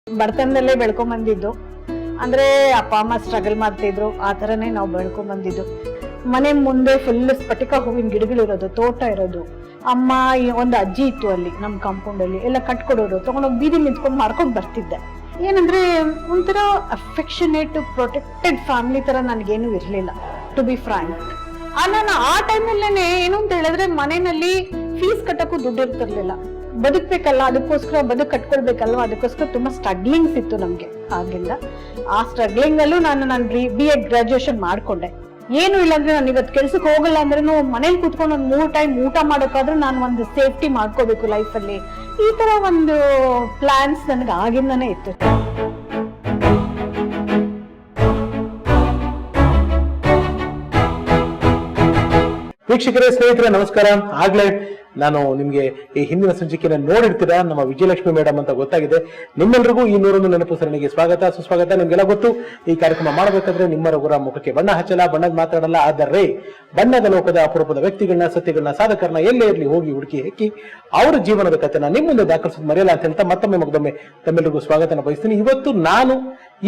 ಬಡತನದಲ್ಲೇ ಬೆಳ್ಕೊಂಡ್ ಬಂದಿದ್ದು. ಅಂದ್ರೆ ಅಪ್ಪ ಅಮ್ಮ ಸ್ಟ್ರಗಲ್ ಮಾಡ್ತಿದ್ರು, ಆ ತರನೇ ನಾವು ಬೆಳ್ಕೊಂಡ್ ಬಂದಿದ್ದು. ಮನೆ ಮುಂದೆ ಫುಲ್ ಸ್ಫಟಿಕ ಹೂವಿನ ಗಿಡಗಳಿರೋದು, ತೋಟ ಇರೋದು. ಅಮ್ಮ ಒಂದು ಅಜ್ಜಿ ಇತ್ತು ಅಲ್ಲಿ ನಮ್ ಕಾಂಪೌಂಡ್ ಅಲ್ಲಿ, ಎಲ್ಲ ಕಟ್ಕೊಡೋರು, ತಗೊಂಡೋಗಿ ಬೀದಿ ನಿಂತ್ಕೊಂಡು ಮಾಡ್ಕೊಂಡ್ ಬರ್ತಿದ್ದೆ. ಏನಂದ್ರೆ ಒಂಥರ ಅಫೆಕ್ಷನೇಟ್ ಪ್ರೊಟೆಕ್ಟೆಡ್ ಫ್ಯಾಮಿಲಿ ತರ ನನ್ಗೇನು ಇರ್ಲಿಲ್ಲ, ಟು ಬಿ ಫ್ರಾಂಕ್. ನಾನು ಆ ಟೈಮಲ್ಲೇನೆ ಏನು ಅಂತ ಹೇಳಿದ್ರೆ ಮನೆಯಲ್ಲಿ ಫೀಸ್ ಕಟ್ಟಕ್ಕೂ ದುಡ್ಡು ಇರ್ತಿರ್ಲಿಲ್ಲ. ಬದುಕ್ಬೇಕಲ್ಲ, ಅದಕ್ಕೋಸ್ಕರ ಬದುಕು ಕಟ್ಕೊಳ್ಬೇಕಲ್ವಾ, ಅದಕ್ಕೋಸ್ಕರ ತುಂಬಾ ಸ್ಟ್ರಗ್ಲಿಂಗ್ಸ್ ಇತ್ತು ನಮ್ಗೆ ಆಗಿಂದ. ಆ ಸ್ಟ್ರಗ್ಲಿಂಗ್ ಅಲ್ಲೂ ನಾನು BA ಗ್ರಾಜುಯೇಷನ್ ಮಾಡ್ಕೊಂಡೆ. ಏನು ಇಲ್ಲ ಅಂದ್ರೆ ನಾನು ಇವತ್ತು ಕೆಲ್ಸಕ್ಕೆ ಹೋಗಲ್ಲ ಅಂದ್ರೂ ಮನೇಲಿ ಕೂತ್ಕೊಂಡು ಒಂದು 3 ಟೈಮ್ ಊಟ ಮಾಡೋಕ್ಕಾದ್ರೂ ನಾನು ಒಂದು ಸೇಫ್ಟಿ ಮಾಡ್ಕೋಬೇಕು ಲೈಫಲ್ಲಿ. ಈ ತರ ಒಂದು ಪ್ಲಾನ್ಸ್ ನನಗೆ ಆಗಿಂದಾನೇ ಇತ್ತು. ವೀಕ್ಷಕರೇ, ಸ್ನೇಹಿತರೆ ನಮಸ್ಕಾರ. ಆಗ್ಲೇ ನಾನು ನಿಮ್ಗೆ ಈ ಹಿಂದಿನ ಸಂಚಿಕೆಯನ್ನು ನೋಡಿರ್ತೀರಾ, ನಮ್ಮ ವಿಜಯಲಕ್ಷ್ಮಿ ಮೇಡಮ್ ಅಂತ ಗೊತ್ತಾಗಿದೆ. ನಿಮ್ಮೆಲ್ಲರಿಗೂ ಈ 101 ನೆನಪು ಸರಣಿಗೆ ಸ್ವಾಗತ ಸುಸ್ವಾಗತ. ನಿಮ್ಗೆಲ್ಲ ಗೊತ್ತು, ಈ ಕಾರ್ಯಕ್ರಮ ಮಾಡಬೇಕಾದ್ರೆ ನಿಮ್ಮ ರಘುರ ಮುಖಕ್ಕೆ ಬಣ್ಣ ಹಚ್ಚಲ್ಲ, ಬಣ್ಣದ ಮಾತಾಡಲ್ಲ. ಆದರೆ ಬಣ್ಣದ ಲೋಕದ ಅಪರೂಪದ ವ್ಯಕ್ತಿಗಳನ್ನ, ಸತ್ಯಗಳನ್ನ, ಸಾಧಕರನ್ನ ಎಲ್ಲೇ ಇರಲಿ ಹೋಗಿ ಹುಡುಕಿ ಹೆಕ್ಕಿ ಅವರ ಜೀವನದ ಕಥೆನ ನಿಮ್ಮ ಮುಂದೆ ದಾಖಲಿಸೋದು ಮರೆಯಲ್ಲ ಅಂತ ಹೇಳ್ತಾ ಮತ್ತೊಮ್ಮೆ ಮಗದೊಮ್ಮೆ ತಮ್ಮೆಲ್ಲರಿಗೂ ಸ್ವಾಗತನ ಬಯಸ್ತೀನಿ. ಇವತ್ತು ನಾನು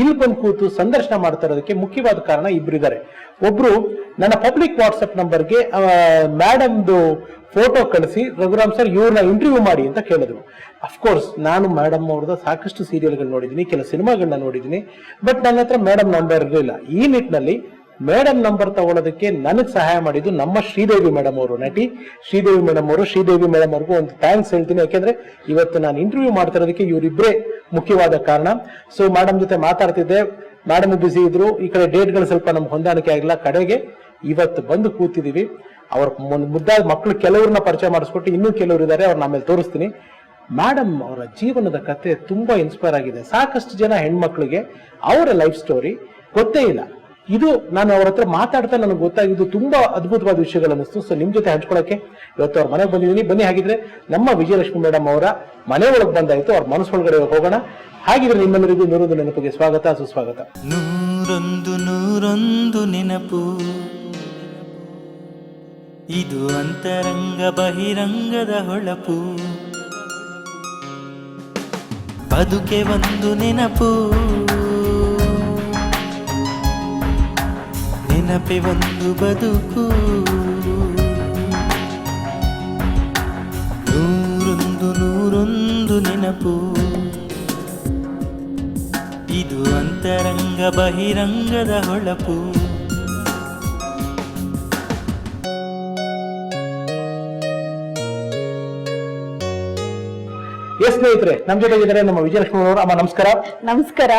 ಇಲ್ಲಿ ಬಂದು ಕೂತು ಸಂದರ್ಶನ ಮಾಡ್ತಾ ಇರೋದಕ್ಕೆ ಮುಖ್ಯವಾದ ಕಾರಣ ಇಬ್ಬರಿದ್ದಾರೆ. ಒಬ್ರು ನನ್ನ ಪಬ್ಲಿಕ್ ವಾಟ್ಸ್ಆಪ್ ನಂಬರ್ಗೆ ಮೇಡಮ್ದು ಫೋಟೋ ಕಳಿಸಿ, ರಘುರಾಮ್ ಸರ್ ಇವ್ರನ್ನ ಇಂಟರ್ವ್ಯೂ ಮಾಡಿ ಅಂತ ಕೇಳಿದ್ರು. ಅಫ್ಕೋರ್ಸ್ ನಾನು ಮೇಡಮ್ ಅವ್ರದ್ದು ಸಾಕಷ್ಟು ಸೀರಿಯಲ್ಗಳು ನೋಡಿದ್ದೀನಿ, ಕೆಲ ಸಿನಿಮಾಗಳನ್ನ ನೋಡಿದ್ದೀನಿ, ಬಟ್ ನನ್ನ ಹತ್ರ ಮೇಡಮ್ ನಂಬರ್ ಇರಲಿಲ್ಲ. ಈ ನಿಟ್ಟಿನಲ್ಲಿ ಮೇಡಮ್ ನಂಬರ್ ತಗೊಳ್ಳೋದಕ್ಕೆ ನನಗೆ ಸಹಾಯ ಮಾಡಿದ್ದು ನಮ್ಮ ಶ್ರೀದೇವಿ ಮೇಡಮ್ ಅವರು, ನಟಿ ಶ್ರೀದೇವಿ ಮೇಡಮ್ ಅವರು. ಶ್ರೀದೇವಿ ಮೇಡಮ್ ಅವ್ರಿಗೂ ಒಂದು ಥ್ಯಾಂಕ್ಸ್ ಹೇಳ್ತೀನಿ, ಯಾಕೆಂದ್ರೆ ಇವತ್ತು ನಾನು ಇಂಟರ್ವ್ಯೂ ಮಾಡ್ತಾ ಇರೋದಕ್ಕೆ ಇವರಿಬ್ಬರೇ ಮುಖ್ಯವಾದ ಕಾರಣ. ಸೊ ಮೇಡಮ್ ಜೊತೆ ಮಾತಾಡ್ತಿದ್ದೆ, ಮೇಡಮ್ ಬಿಸಿ ಇದ್ರು, ಈ ಕಡೆ ಡೇಟ್ಗಳು ಸ್ವಲ್ಪ ನಮ್ಗೆ ಹೊಂದಾಣಿಕೆ ಆಗಿಲ್ಲ. ಕಡೆಗೆ ಇವತ್ತು ಬಂದು ಕೂತಿದೀವಿ. ಅವ್ರ ಮುದ್ದಾದ ಮಕ್ಕಳು ಕೆಲವ್ರನ್ನ ಪರಿಚಯ ಮಾಡಿಸ್ಕೊಟ್ಟು ಇನ್ನೂ ಕೆಲವರು ಇದ್ದಾರೆ, ಅವ್ರನ್ನ ಆಮೇಲೆ ತೋರಿಸ್ತೀನಿ. ಮೇಡಮ್ ಅವರ ಜೀವನದ ಕತೆ ತುಂಬಾ ಇನ್ಸ್ಪೈರ್ ಆಗಿದೆ. ಸಾಕಷ್ಟು ಜನ ಹೆಣ್ಮಕ್ಳಿಗೆ ಅವರ ಲೈಫ್ ಸ್ಟೋರಿ ಗೊತ್ತೇ ಇಲ್ಲ. ಇದು ನಾನು ಅವ್ರ ಹತ್ರ ಮಾತಾಡ್ತಾ ನನಗೆ ಗೊತ್ತಾಗಿದ್ದು ತುಂಬಾ ಅದ್ಭುತವಾದ ವಿಷಯಗಳು ಅನ್ನಿಸ್ತು. ಸೊ ನಿಮ್ ಜೊತೆ ಹಂಚ್ಕೊಳಕ್ಕೆ ಇವತ್ತು ಅವ್ರ ಮನೆಗೆ ಬಂದಿದ್ದೀನಿ. ಬನ್ನಿ, ಹಾಗಿದ್ರೆ ನಮ್ಮ ವಿಜಯಲಕ್ಷ್ಮಿ ಮೇಡಮ್ ಅವರ ಮನೆ ಒಳಗೆ ಬಂದಾಯ್ತು, ಅವ್ರ ಮನಸ್ಸೊಳಗಡೆ ಹೋಗೋಣ. ಹಾಗಿದ್ರೆ ನಿಮ್ಮೆಲ್ಲರಿಗೂ 101 ನೆನಪಿಗೆ ಸ್ವಾಗತ ಸುಸ್ವಾಗತ. 101 ನೆನಪು, ಇದು ಅಂತರಂಗ ಬಹಿರಂಗದ ಹೊಳಪು. ಬದುಕೆ ಒಂದು ನೆನಪು, ನೆನಪೆ ಒಂದು ಬದುಕು. 101 ನೆನಪು, ಇದು ಅಂತರಂಗ ಬಹಿರಂಗದ ಹೊಳಪು. ಸ್ನೇಹಿತರೆ, ನಮ್ ಜೊತೆ ಇದ್ದಾರೆ ನಮ್ಮ ವಿಜಯಲಕ್ಷ್ಮಿ ಅವರು. ಅಮ್ಮ ನಮಸ್ಕಾರ. ನಮಸ್ಕಾರ.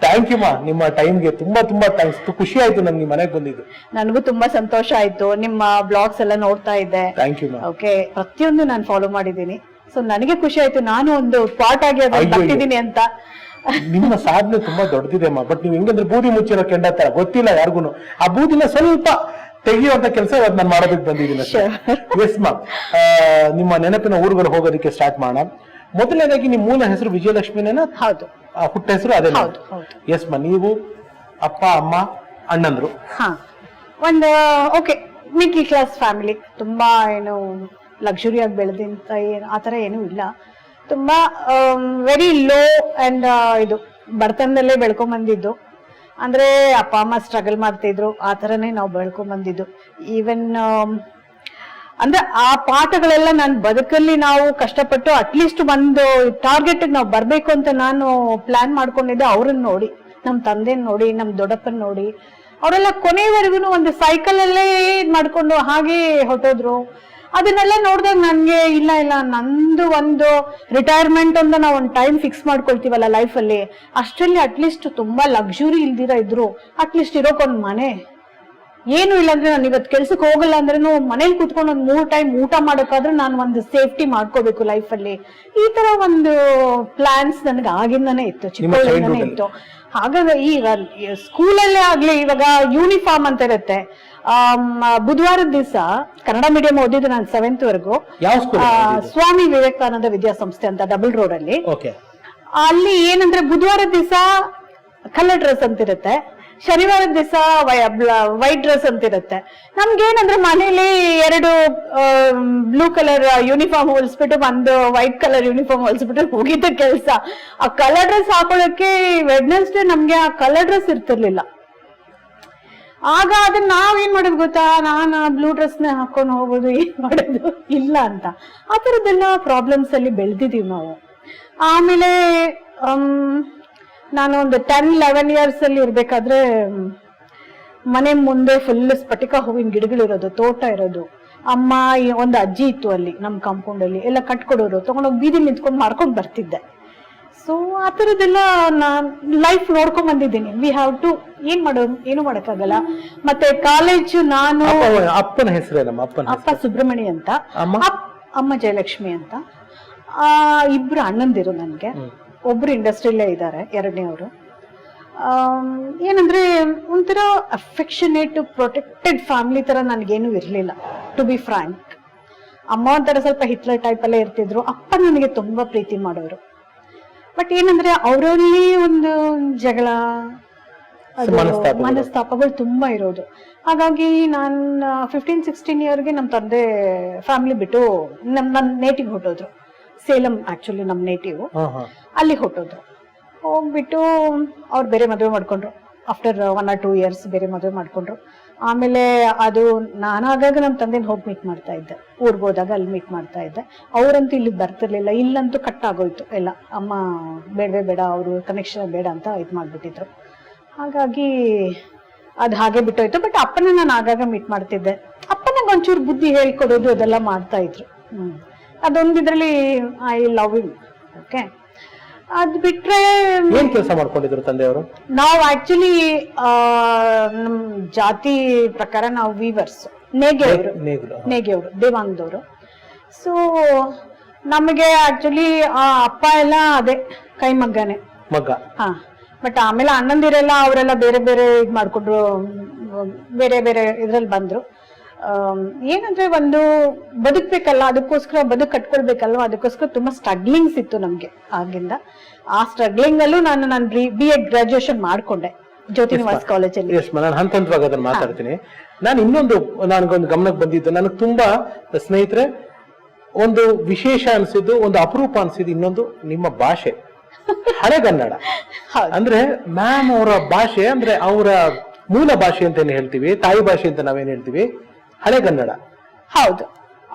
ಥ್ಯಾಂಕ್ ಯು ಮಾ, ನಿಮ್ಮ ಟೈಮ್ಗೆ ತುಂಬಾ ಥ್ಯಾಂಕ್ಸ್. ಖುಷಿ ಆಯ್ತು ನನ್ಗೆ ಮನೆಗೆ ಬಂದಿದ್ದು. ನನಗೂ ತುಂಬಾ ಸಂತೋಷ ಆಯ್ತು, ನಿಮ್ಮ ಬ್ಲಾಗ್ಸ್ ಎಲ್ಲ ನೋಡ್ತಾ ಇದ್ದೆ. ಥ್ಯಾಂಕ್ ಯು ಮಾ. ಓಕೆ, ಪ್ರತಿಯೊಂದು ನಾನು ಫಾಲೋ ಮಾಡಿದ್ದೀನಿ. ಸೊ ನನಗೆ ಖುಷಿ ಆಯ್ತು, ನಾನು ಒಂದು ಪಾರ್ಟ್ ಆಗಿ ಅದನ್ನ ಬರ್ತಿದ್ದೀನಿ ಅಂತ. ನಿಮ್ಮ ಸಾಧನೆ ತುಂಬಾ ದೊಡ್ಡದಿದೆ ಅಮ್ಮ. ಬಟ್ ನೀವು ಹೆಂಗಂದ್ರೆ ಬೂದಿ ಮುಚ್ಚಿರೋ ಕೆಂಡ ತರ, ಗೊತ್ತಿಲ್ಲ ಯಾರಿಗೂ. ಆ ಬೂದಿನ ಸ್ವಲ್ಪ ತೆಗೆಯುವಂತ ಕೆಲಸ ಇವತ್ತು ನಾನು ಮಾಡೋದಕ್ಕೆ ಬಂದಿದ್ದೀನಿ. ಎಸ್ ಮಾ, ನಿಮ್ಮ ನೆನಪಿನ ಊರುಗಳು ಹೋಗೋದಕ್ಕೆ ಸ್ಟಾರ್ಟ್ ಮಾಡೋಣ. ಮೊದಲನೇದಾಗಿ ನಿಮ್ಮ ಮೂಲ ಹೆಸರು ವಿಜಯಲಕ್ಷ್ಮಿನೇನಾ? ಹೌದು. ಹುಟ್ಟ ಹೆಸರು ಅದೇ? ಎಸ್ ಮಾ. ನೀವು ಅಪ್ಪ ಅಮ್ಮ ಅಣ್ಣಂದ್ರು? ಒಂದು ಓಕೆ, ಮಿಡ್ಲ್ ಕ್ಲಾಸ್ ಫ್ಯಾಮಿಲಿ. ತುಂಬಾ ಏನು ಲಕ್ಸುರಿ ಆಗಿ ಬೆಳೆದಿಂತ ಆತರ ಏನೂ ಇಲ್ಲ. ತುಂಬಾ ವೆರಿ ಲೋ ಅಂಡ್ ಇದು ಬಡತನದಲ್ಲೇ ಬೆಳ್ಕೊಂಡ್ ಬಂದಿದ್ದು. ಅಂದ್ರೆ ಅಪ್ಪ ಅಮ್ಮ ಸ್ಟ್ರಗಲ್ ಮಾಡ್ತಿದ್ರು, ಆ ತರನೇ ನಾವು ಬೆಳ್ಕೊಂಡ್ ಬಂದಿದ್ದು. ಈವನ್ ಅಂದ್ರೆ ಆ ಪಾಠಗಳೆಲ್ಲ ನನ್ನ ಬದುಕಲ್ಲಿ ನಾವು ಕಷ್ಟಪಟ್ಟು ಅಟ್ಲೀಸ್ಟ್ ಒಂದು ಟಾರ್ಗೆಟ್ ನಾವು ಬರ್ಬೇಕು ಅಂತ ನಾನು ಪ್ಲಾನ್ ಮಾಡ್ಕೊಂಡಿದ್ದೆ. ಅವ್ರನ್ನ ನೋಡಿ, ನಮ್ ತಂದೆನ್ ನೋಡಿ, ನಮ್ ದೊಡ್ಡಪ್ಪನ್ ನೋಡಿ, ಅವರೆಲ್ಲ ಕೊನೆಯವರೆಗೂ ಒಂದು ಸೈಕಲ್ ಅಲ್ಲೇ ಮಾಡ್ಕೊಂಡು ಹಾಗೆ ಹೊಟ್ಟೋದ್ರು. ಅದನ್ನೆಲ್ಲ ನೋಡಿದಾಗ ನನ್ಗೆ ಇಲ್ಲ ನಂದು ಒಂದು ರಿಟೈರ್ಮೆಂಟ್ ಅಂತ ನಾವು ಒಂದು ಟೈಮ್ ಫಿಕ್ಸ್ ಮಾಡ್ಕೊಳ್ತೀವಲ್ಲ ಲೈಫಲ್ಲಿ, ಅಷ್ಟರಲ್ಲಿ ಅಟ್ಲೀಸ್ಟ್ ತುಂಬಾ ಲಕ್ಸುರಿ ಇಲ್ದಿರ ಇದ್ರು ಅಟ್ಲೀಸ್ಟ್ ಇರೋಕೊಂದ್ ಮನೆ. ಏನು ಇಲ್ಲ ಅಂದ್ರೆ ನಾನು ಇವತ್ತು ಕೆಲ್ಸಕ್ಕೆ ಹೋಗಲ್ಲ ಅಂದ್ರೂ ಮನೇಲಿ ಕೂತ್ಕೊಂಡು ಒಂದು 3 ಟೈಮ್ ಊಟ ಮಾಡೋಕ್ಕಾದ್ರೂ ನಾನು ಒಂದು ಸೇಫ್ಟಿ ಮಾಡ್ಕೋಬೇಕು ಲೈಫಲ್ಲಿ. ಈ ತರ ಒಂದು ಪ್ಲಾನ್ಸ್ ನನಗೆ ಆಗಿಂದಾನೇ ಇತ್ತು, ಚಿಕ್ಕವಳಿಂದಾನೇ ಇತ್ತು. ಹಾಗಾಗಿ ಈ ಸ್ಕೂಲಲ್ಲೇ ಆಗ್ಲಿ, ಇವಾಗ ಯೂನಿಫಾರ್ಮ್ ಅಂತ ಇರುತ್ತೆ. ಬುಧವಾರದ ದಿವಸ ಕನ್ನಡ ಮೀಡಿಯಂ ಓದಿದ್ದು ನಾನು 7th ವರೆಗೂ. ಸ್ವಾಮಿ ವಿವೇಕಾನಂದ ವಿದ್ಯಾಸಂಸ್ಥೆ ಅಂತ ಡಬಲ್ ರೋಡ್ ಅಲ್ಲಿ. ಅಲ್ಲಿ ಏನಂದ್ರೆ ಬುಧವಾರದ ದಿವಸ ಕಲರ್ ಡ್ರೆಸ್ ಅಂತ ಇರುತ್ತೆ, ಶನಿವಾರದ ದಿವಸ ವೈಟ್ ಡ್ರೆಸ್ ಅಂತ ಇರುತ್ತೆ. ನಮ್ಗೇನಂದ್ರೆ ಮನೇಲಿ 2 ಬ್ಲೂ ಕಲರ್ ಯೂನಿಫಾರ್ಮ್ ಹೊಲಿಸ್ಬಿಟ್ಟು ಒಂದು ವೈಟ್ ಕಲರ್ ಯೂನಿಫಾರ್ಮ್ ಹೊಲಿಸ್ಬಿಟ್ಟು ಹೋಗಿದ್ದ ಕೆಲಸ. ಆ ಕಲರ್ ಡ್ರೆಸ್ ಹಾಕೊಳ್ಳೋಕೆ ವೆಡ್ನೆಸ್ಡೇ ನಮ್ಗೆ ಆ ಕಲರ್ ಡ್ರೆಸ್ ಇರ್ತಿರ್ಲಿಲ್ಲ. ಆಗ ಅದನ್ನ ನಾವೇನ್ ಮಾಡೋದು ಗೊತ್ತಾ, ನಾನು ಬ್ಲೂ ಡ್ರೆಸ್ನ ಹಾಕೊಂಡು ಹೋಗೋದು, ಏನ್ ಮಾಡೋದು ಇಲ್ಲ ಅಂತ. ಆ ತರದ್ದೆಲ್ಲ ಪ್ರಾಬ್ಲಮ್ಸ್ ಅಲ್ಲಿ ಬೆಳೆದಿದೀವಿ ನಾವು. ಆಮೇಲೆ ನಾನು ಒಂದು 10-11 ಇಯರ್ಸ್ ಅಲ್ಲಿ ಇರ್ಬೇಕಾದ್ರೆ ಮನೆ ಮುಂದೆ ಫುಲ್ ಸ್ಫಟಿಕ ಹೂವಿನ ಗಿಡಗಳಿರೋದು, ತೋಟ ಇರೋದು. ಅಮ್ಮ ಒಂದು ಅಜ್ಜಿ ಇತ್ತು ಅಲ್ಲಿ ನಮ್ಮ ಕಾಂಪೌಂಡ್ ಅಲ್ಲಿ, ಎಲ್ಲ ಕಟ್ಕೊಡೋರು, ತಗೊಂಡೋಗಿ ಬೀದಿ ನಿಂತ್ಕೊಂಡು ಮಾರ್ಕೊಂಡ್ ಬರ್ತಿದ್ದೆ. ಸೊ ಆ ತರದೆಲ್ಲ ನಾನ್ ಲೈಫ್ ನೋಡ್ಕೊಂಡ್ ಬಂದಿದ್ದೀನಿ. ವಿ ಹ್ಯಾವ್ ಟು, ಏನ್ ಮಾಡೋದು, ಏನು ಮಾಡಕ್ಕಾಗಲ್ಲ. ಮತ್ತೆ ಕಾಲೇಜು ನಾನು, ಅಪ್ಪನ ಹೆಸರೇನಮ್ಮ? ಅಪ್ಪ ಸುಬ್ರಹ್ಮಣ್ಯ ಅಂತ, ಅಮ್ಮ ಜಯಲಕ್ಷ್ಮಿ ಅಂತ. ಇಬ್ರು ಅಣ್ಣಂದಿರು ನನ್ಗೆ. ಒಬ್ರು ಇಂಡಸ್ಟ್ರಿಯಲ್ಲೇ ಇದ್ದಾರೆ, 2ನೇವರು. ಏನಂದ್ರೆ ಒಂಥರ ಅಫೆಕ್ಷನೇಟ್ ಪ್ರೊಟೆಕ್ಟೆಡ್ ಫ್ಯಾಮಿಲಿ ತರ ನನ್ಗೇನು ಇರ್ಲಿಲ್ಲ, ಟು ಬಿ ಫ್ರಾಂಕ್. ಅಮ್ಮ ಒಂಥರ ಸ್ವಲ್ಪ ಹಿಟ್ಲರ್ ಟೈಪ್ ಅಲ್ಲೇ ಇರ್ತಿದ್ರು. ಅಪ್ಪ ನನಗೆ ತುಂಬಾ ಪ್ರೀತಿ ಮಾಡೋರು. ಬಟ್ ಏನಂದ್ರೆ ಅವರಲ್ಲಿ ಒಂದು ಜಗಳ, ಮನಸ್ತಾಪಗಳು ತುಂಬಾ ಇರೋದು. ಹಾಗಾಗಿ ನಾನು 15-16 ಇಯರ್ಗೆ ನಮ್ಮ ತಂದೆ ಫ್ಯಾಮಿಲಿ ಬಿಟ್ಟು ನನ್ನ ನೇಟಿವ್ ಹೊಟ್ಟೋದ್ರು. ಸೇಲಂ ಆಕ್ಚುಲಿ ನಮ್ ನೇಟಿವ್. ಅಲ್ಲಿ ಹೊಟ್ಟೋದ್ರು. ಹೋಗ್ಬಿಟ್ಟು ಅವ್ರು ಬೇರೆ ಮದುವೆ ಮಾಡ್ಕೊಂಡ್ರು. ಆಫ್ಟರ್ 1 or 2 ಇಯರ್ಸ್ ಬೇರೆ ಮದುವೆ ಮಾಡ್ಕೊಂಡ್ರು. ಆಮೇಲೆ ಅದು ನಾನಾಗಾಗ ನಮ್ಮ ತಂದೆನ ಹೋಗಿ ಮೀಟ್ ಮಾಡ್ತಾ ಇದ್ದೆ. ಊರ್ಗ್ ಹೋದಾಗ ಅಲ್ಲಿ ಮೀಟ್ ಮಾಡ್ತಾ ಇದ್ದೆ. ಅವ್ರಂತೂ ಇಲ್ಲಿ ಬರ್ತಿರ್ಲಿಲ್ಲ. ಇಲ್ಲಂತೂ ಕಟ್ ಆಗೋಯ್ತು ಎಲ್ಲ. ಅಮ್ಮ ಬೇಡವೇ ಬೇಡ, ಅವರು ಕನೆಕ್ಷನ್ ಬೇಡ ಅಂತ ಇದ್ ಮಾಡ್ಬಿಟ್ಟಿದ್ರು. ಹಾಗಾಗಿ ಅದ್ ಹಾಗೆ ಬಿಟ್ಟೋಯ್ತು. ಬಟ್ ಅಪ್ಪನ ನಾನು ಆಗಾಗ ಮೀಟ್ ಮಾಡ್ತಿದ್ದೆ. ಅಪ್ಪನಿಗೆ ಒಂಚೂರು ಬುದ್ಧಿ ಹೇಳ್ಕೊಡೋದು ಅದೆಲ್ಲ ಮಾಡ್ತಾ ಇದ್ರು. ಅದೊಂದಿದ್ರಲ್ಲಿ ಐ ಲವ್ ಯು. ಓಕೆ, ಅದ್ ಬಿಟ್ರೆ ಏನ್ ಕೆಲಸ ಮಾಡ್ಕೊಂಡಿದ್ರು ತಂದೆಯವರು? ನಾವು ಆಕ್ಚುಲಿ ನಮ್ ಜಾತಿ ಪ್ರಕಾರ ನಾವು ವೀವರ್ಸ್, ನೇಗೆಯವರು, ದೇವಾಂಗದವರು. ಸೊ ನಮಗೆ ಆಕ್ಚುಲಿ ಅಪ್ಪ ಎಲ್ಲ ಅದೇ ಕೈಮಗ್ಗನೆ ಮಗ್ಗ. ಹಾ, ಬಟ್ ಆಮೇಲೆ ಅಣ್ಣಂದಿರೆಲ್ಲ ಅವರೆಲ್ಲ ಬೇರೆ ಬೇರೆ ಇದ್ ಮಾಡ್ಕೊಂಡ್ರು, ಬೇರೆ ಬೇರೆ ಇದ್ರಲ್ಲಿ ಬಂದ್ರು. ಏನಂದ್ರೆ ಒಂದು ಬದುಕ್ಬೇಕಲ್ಲ, ಅದಕ್ಕೋಸ್ಕರ ಕಟ್ಕೊಳ್ಬೇಕಲ್ವ, ಅದಕ್ಕೋಸ್ಕರ ತುಂಬಾ ಸ್ಟ್ರಗ್ಲಿಂಗ್ಸ್ ಇತ್ತು ನಮ್ಗೆ ಆಗಿಂದ. ಆ ಸ್ಟ್ರಗ್ಲಿಂಗ್ ಅಲ್ಲೂ ನಾನು B.Ed ಗ್ರಾಜುಯೇಷನ್ ಮಾಡ್ಕೊಂಡೆ ಜ್ಯೋತಿನಿವಾಸ್ ಕಾಲೇಜಲ್ಲಿ. ನಾನು ಹಂತವಾಗಿ ಅದನ್ನ ಮಾತಾಡ್ತೀನಿ. ನಾನು ಇನ್ನೊಂದು ನನಗೊಂದು ಗಮನಕ್ಕೆ ಬಂದಿದ್ದು, ನನಗೆ ತುಂಬಾ ಸ್ನೇಹಿತರೆ ಒಂದು ವಿಶೇಷ ಅನ್ಸಿದ್ದು, ಒಂದು ಅಪರೂಪ ಅನ್ಸಿದ್ದು ಇನ್ನೊಂದು, ನಿಮ್ಮ ಭಾಷೆ ಹಳೆಗನ್ನಡ. ಅಂದ್ರೆ ಮ್ಯಾಮ್ ಅವರ ಭಾಷೆ ಅಂದ್ರೆ ಅವರ ಮೂಲ ಭಾಷೆ ಅಂತ ಏನ್ ಹೇಳ್ತೀವಿ, ತಾಯಿ ಭಾಷೆ ಅಂತ ನಾವೇನ್ ಹೇಳ್ತೀವಿ, ಹಳೆಗನ್ನಡ. ಹೌದು,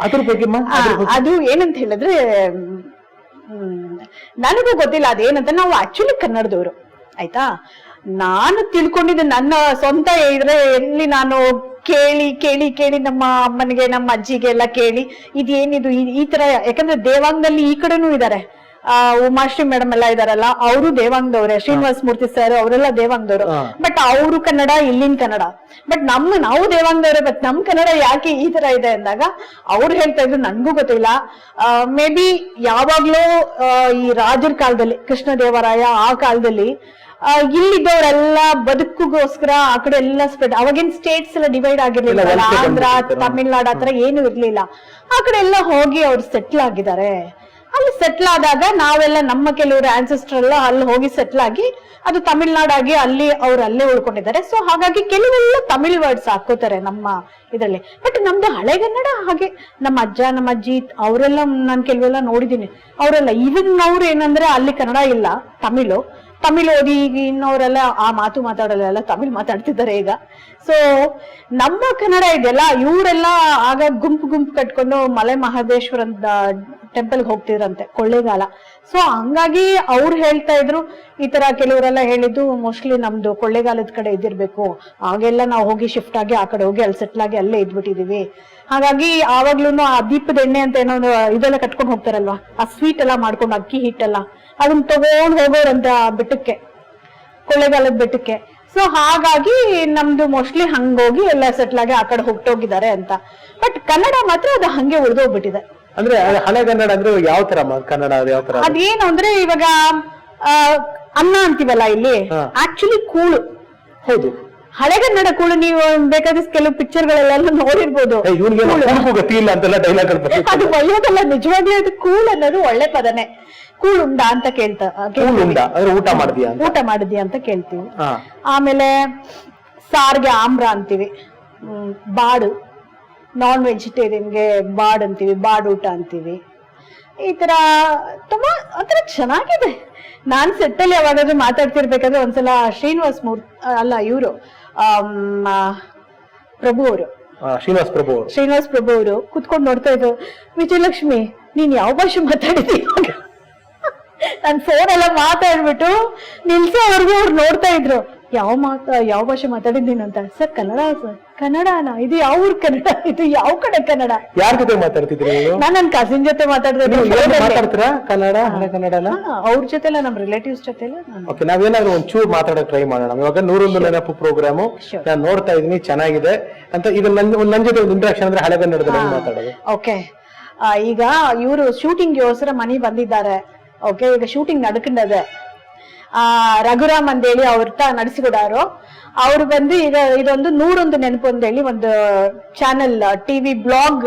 ಅದ್ರ ಬಗ್ಗೆ ಅದು ಏನಂತ ಹೇಳಿದ್ರೆ ನನಗೂ ಗೊತ್ತಿಲ್ಲ ಅದೇನಂತ. ನಾವು ಆಕ್ಚುಲಿ ಕನ್ನಡದವರು, ಆಯ್ತಾ. ನಾನು ತಿಳ್ಕೊಂಡಿದ್ದು ನನ್ನ ಸ್ವಂತ ಇದ್ರೆ ಎಲ್ಲಿ ನಾನು ಕೇಳಿ ಕೇಳಿ ಕೇಳಿ ನಮ್ಮ ಅಮ್ಮನಿಗೆ ನಮ್ಮ ಅಜ್ಜಿಗೆ ಎಲ್ಲ ಕೇಳಿ ಇದೇನಿದು ಈ ತರ. ಯಾಕಂದ್ರೆ ದೇವಾಂಗದಲ್ಲಿ ಈ ಕಡೆನೂ ಇದಾರೆ, ಉಮಾಶ್ರೀ ಮೇಡಮ್ ಎಲ್ಲ ಇದಾರಲ್ಲ, ಅವರು ದೇವಾಂಗದವ್ರೆ, ಶ್ರೀನಿವಾಸ ಮೂರ್ತಿ ಸರ್ ಅವರೆಲ್ಲ ದೇವಾಂಗದವರು. ಬಟ್ ಅವರು ಕನ್ನಡ, ಇಲ್ಲಿನ ಕನ್ನಡ. ಬಟ್ ನಾವು ದೇವಾಂಗದವ್ರೆ, ಬಟ್ ನಮ್ ಕನ್ನಡ ಯಾಕೆ ಈ ತರ ಇದೆ ಅಂದಾಗ ಅವ್ರು ಹೇಳ್ತಾ ಇದ್ರು, ನನ್ಗೂ ಗೊತ್ತಿಲ್ಲ. ಮೇ ಬಿ ಯಾವಾಗ್ಲೂ ಈ ರಾಜರ ಕಾಲದಲ್ಲಿ, ಕೃಷ್ಣದೇವರಾಯ ಆ ಕಾಲದಲ್ಲಿ ಇಲ್ಲಿದ್ದವರೆಲ್ಲ ಬದುಕಿಗೋಸ್ಕರ ಆ ಕಡೆ ಎಲ್ಲ ಸ್ಪ್ರೆಡ್. ಅವಾಗಿನ ಸ್ಟೇಟ್ಸ್ ಎಲ್ಲ ಡಿವೈಡ್ ಆಗಿರ್ಲಿಲ್ಲ, ಆಂಧ್ರ, ತಮಿಳ್ನಾಡು ಆತರ ಏನು ಇರ್ಲಿಲ್ಲ. ಆ ಕಡೆ ಎಲ್ಲ ಹೋಗಿ ಅವ್ರು ಸೆಟ್ಲ್ ಆಗಿದ್ದಾರೆ. ಅಲ್ಲಿ ಸೆಟ್ಲ್ ಆದಾಗ ನಾವೆಲ್ಲ ನಮ್ಮ ಕೆಲವರು ಆನ್ಸೆಸ್ಟರ್ ಎಲ್ಲ ಅಲ್ಲಿ ಹೋಗಿ ಸೆಟ್ಲ್ ಆಗಿ ಅದು ತಮಿಳ್ನಾಡಾಗಿ ಅಲ್ಲಿ ಅವ್ರು ಅಲ್ಲೇ ಉಳ್ಕೊಂಡಿದ್ದಾರೆ. ಸೊ ಹಾಗಾಗಿ ಕೆಲವೆಲ್ಲ ತಮಿಳ್ ವರ್ಡ್ಸ್ ಹಾಕೋತಾರೆ ನಮ್ಮ ಇದರಲ್ಲಿ. ಬಟ್ ನಮ್ದು ಹಳೆಗನ್ನಡ ಹಾಗೆ ನಮ್ಮ ಅಜ್ಜ ನಮ್ಮ ಅಜ್ಜಿ ಅವರೆಲ್ಲ ನಾನು ಕೆಲವೆಲ್ಲ ನೋಡಿದೀನಿ. ಅವರೆಲ್ಲ ಇವನ್ ಅವ್ರು ಏನಂದ್ರೆ ಅಲ್ಲಿ ಕನ್ನಡ ಇಲ್ಲ, ತಮಿಳ್ ಓದಿ ಈಗ ಇನ್ನವರೆಲ್ಲ ಆ ಮಾತು ಮಾತಾಡಲ್ಲ, ಎಲ್ಲ ತಮಿಳ್ ಮಾತಾಡ್ತಿದ್ದಾರೆ ಈಗ. ಸೊ ನಮ್ಮ ಕನ್ನಡ ಇದೆಯಲ್ಲ, ಇವರೆಲ್ಲ ಆಗ ಗುಂಪು ಕಟ್ಕೊಂಡು ಮಲೆ ಮಹದೇಶ್ವರ ಟೆಂಪಲ್ಗೆ ಹೋಗ್ತಿದ್ರಂತೆ ಕೊಳ್ಳೇಗಾಲ. ಸೊ ಹಂಗಾಗಿ ಅವ್ರು ಹೇಳ್ತಾ ಇದ್ರು, ಈ ತರ ಕೆಲವರೆಲ್ಲ ಹೇಳಿದ್ದು ಮೋಸ್ಟ್ಲಿ ನಮ್ದು ಕೊಳ್ಳೇಗಾಲದ ಕಡೆ ಇದ್ದಿರ್ಬೇಕು. ಆಗೆಲ್ಲ ನಾವು ಹೋಗಿ ಶಿಫ್ಟ್ ಆಗಿ ಆ ಕಡೆ ಹೋಗಿ ಅಲ್ಲಿ ಸೆಟ್ಲ್ ಆಗಿ ಅಲ್ಲೇ ಇದ್ಬಿಟ್ಟಿದೀವಿ. ಹಾಗಾಗಿ ಆವಾಗ್ಲೂ ಆ ದೀಪದ ಎಣ್ಣೆ ಅಂತ ಏನೋ ಇದೆಲ್ಲ ಕಟ್ಕೊಂಡು ಹೋಗ್ತಾರಲ್ವಾ, ಆ ಸ್ವೀಟ್ ಎಲ್ಲ ಮಾಡ್ಕೊಂಡು ಅಕ್ಕಿ ಹಿಟ್ಟೆಲ್ಲ ಅದನ್ನ ತಗೊಂಡ್ ಹೋಗೋರಂತ ಬೆಟ್ಟಕ್ಕೆ, ಕೊಳ್ಳೇಗಾಲದ ಬೆಟ್ಟಕ್ಕೆ. ಸೊ ಹಾಗಾಗಿ ನಮ್ದು ಮೋಸ್ಟ್ಲಿ ಹಂಗೋಗಿ ಎಲ್ಲ ಸೆಟ್ಲ್ ಆಗಿ ಆ ಕಡೆ ಹೋಗ್ತೋಗಿದ್ದಾರೆ ಅಂತ. ಬಟ್ ಕನ್ನಡ ಮಾತ್ರ ಅದು ಹಂಗೆ ಉಳಿದೋಗ್ಬಿಟ್ಟಿದೆ. ಅಂದ್ರೆ ಹಳೆಗನ್ನಡ ಅಂದ್ರೆ ಯಾವ ತರ ಕನ್ನಡ, ಯಾವ ತರ ಅದೇನು ಅಂದ್ರೆ ಇವಾಗ ಅನ್ನ ಅಂತೀವಲ್ಲ ಇಲ್ಲಿ, ಆಕ್ಚುಲಿ ಕೂಳು. ಹೌದು, ಹಳೆಗನ್ನಡ ಕೂಳು ನೀವು ಬೇಕಾದ್ರೆ ಕೆಲವು ಪಿಕ್ಚರ್ಗಳೆಲ್ಲ ನೋಡಿರ್ಬೋದು. ಇವನಿಗೆ ಗತಿ ಇಲ್ಲ ಅಂತೆಲ್ಲ ಡೈಲಾಗ್ ಅದು ಬೈಯೋದಲ್ಲ, ನಿಜವಾಗ್ಲೂ ಅದು ಕೂಳ್ ಅನ್ನೋದು ಒಳ್ಳೆ ಪದನೇ. ಕೂಳುಂಡ ಅಂತ ಊಟ ಮಾಡಿದ್ಯಾ ಅಂತ ಕೇಳ್ತೀವಿ. ಆಮೇಲೆ ಸಾರ್ಗೆ ಆಮ್ರ ಅಂತೀವಿ, ಬಾಡು ನಾನ್ ವೆಜಿಟೇರಿಯನ್ಗೆ ಬಾಡ್ ಅಂತೀವಿ, ಬಾಡ್ ಊಟ ಅಂತೀವಿ. ಈ ತರ ತುಂಬಾ ಒಂಥರ ಚೆನ್ನಾಗಿದೆ. ನಾನ್ ಸೆಟ್ಟಲ್ಲಿ ಯಾವಾಗಾದ್ರೂ ಮಾತಾಡ್ತಿರ್ಬೇಕಾದ್ರೆ ಒಂದ್ಸಲ ಶ್ರೀನಿವಾಸ್ ಇವರು ಶ್ರೀನಿವಾಸ್ ಪ್ರಭು ಅವರು ಕುತ್ಕೊಂಡು ನೋಡ್ತಾ ಇದ್ರು, ವಿಜಯಲಕ್ಷ್ಮಿ ನೀನ್ ಯಾವ ಭಾಷೆ ಮಾತಾಡಿದೀಯ? ನನ್ ಫೋನ್ ಎಲ್ಲ ಮಾತಾಡ್ಬಿಟ್ಟು ನಿಲ್ಸೋವರೆಗೂ ಅವ್ರು ನೋಡ್ತಾ ಇದ್ರು, ಯಾವ ಭಾಷೆ ಮಾತಾಡಿದ್ದೀನಿ ಅಂತ. ಸರ್ ಕನ್ನಡ, ಸರ್ ಕನ್ನಡನಾ? ಇದು ಯಾವ ಊರ್ ಕನ್ನಡ? ಇದು ಯಾವ ಕಡೆ ಕನ್ನಡ? ಯಾರ ಜೊತೆ ಮಾತಾಡ್ತಿದ್ರಿ? ನಾನ್ ನನ್ ಕಸಿನ್ ಜೊತೆ ಮಾತಾಡ್ತಿದ್ದೆ. ಅವ್ರ ಜೊತೆ ಎಲ್ಲ, ನಮ್ ರಿಲೇಟಿವ್ಸ್ ಜೊತೆ ಎಲ್ಲ. ನಾವೇನಾದ್ರು ಒಂಚೂರು ಮಾತಾಡಕ್ ಟ್ರೈ ಮಾಡೋಣ. ಇವಾಗ 101 ನೆನಪು ಪ್ರೋಗ್ರಾಮು ನಾನು ನೋಡ್ತಾ ಇದೀನಿ, ಚೆನ್ನಾಗಿದೆ ಅಂತ. ಇದು ನನ್ ಜೊತೆ ಒಂದು ಇಂಟ್ರಾಕ್ಷನ್ ಅಂದ್ರೆ ಹಳೆಗನ್ನಡದಲ್ಲಿ ಮಾತಾಡೋದು. ಓಕೆ, ಈಗ ಇವರು ಶೂಟಿಂಗ್ಗೋಸ್ಕರ ಮನೆ ಬಂದಿದ್ದಾರೆ. ಓಕೆ, ಈಗ ಶೂಟಿಂಗ್ ನಡ್ಕೊಂಡದೆ. ರಘುರಾಮ್ ಅಂತೇಳಿ ಅವ್ರ ನಡೆಸಿಕೊಡಾರು. ಅವ್ರು ಬಂದು ಈಗ ಇದೊಂದು 101 ನೆನಪು ಅಂತೇಳಿ ಒಂದು ಚಾನೆಲ್, ಟಿವಿ ಬ್ಲಾಗ್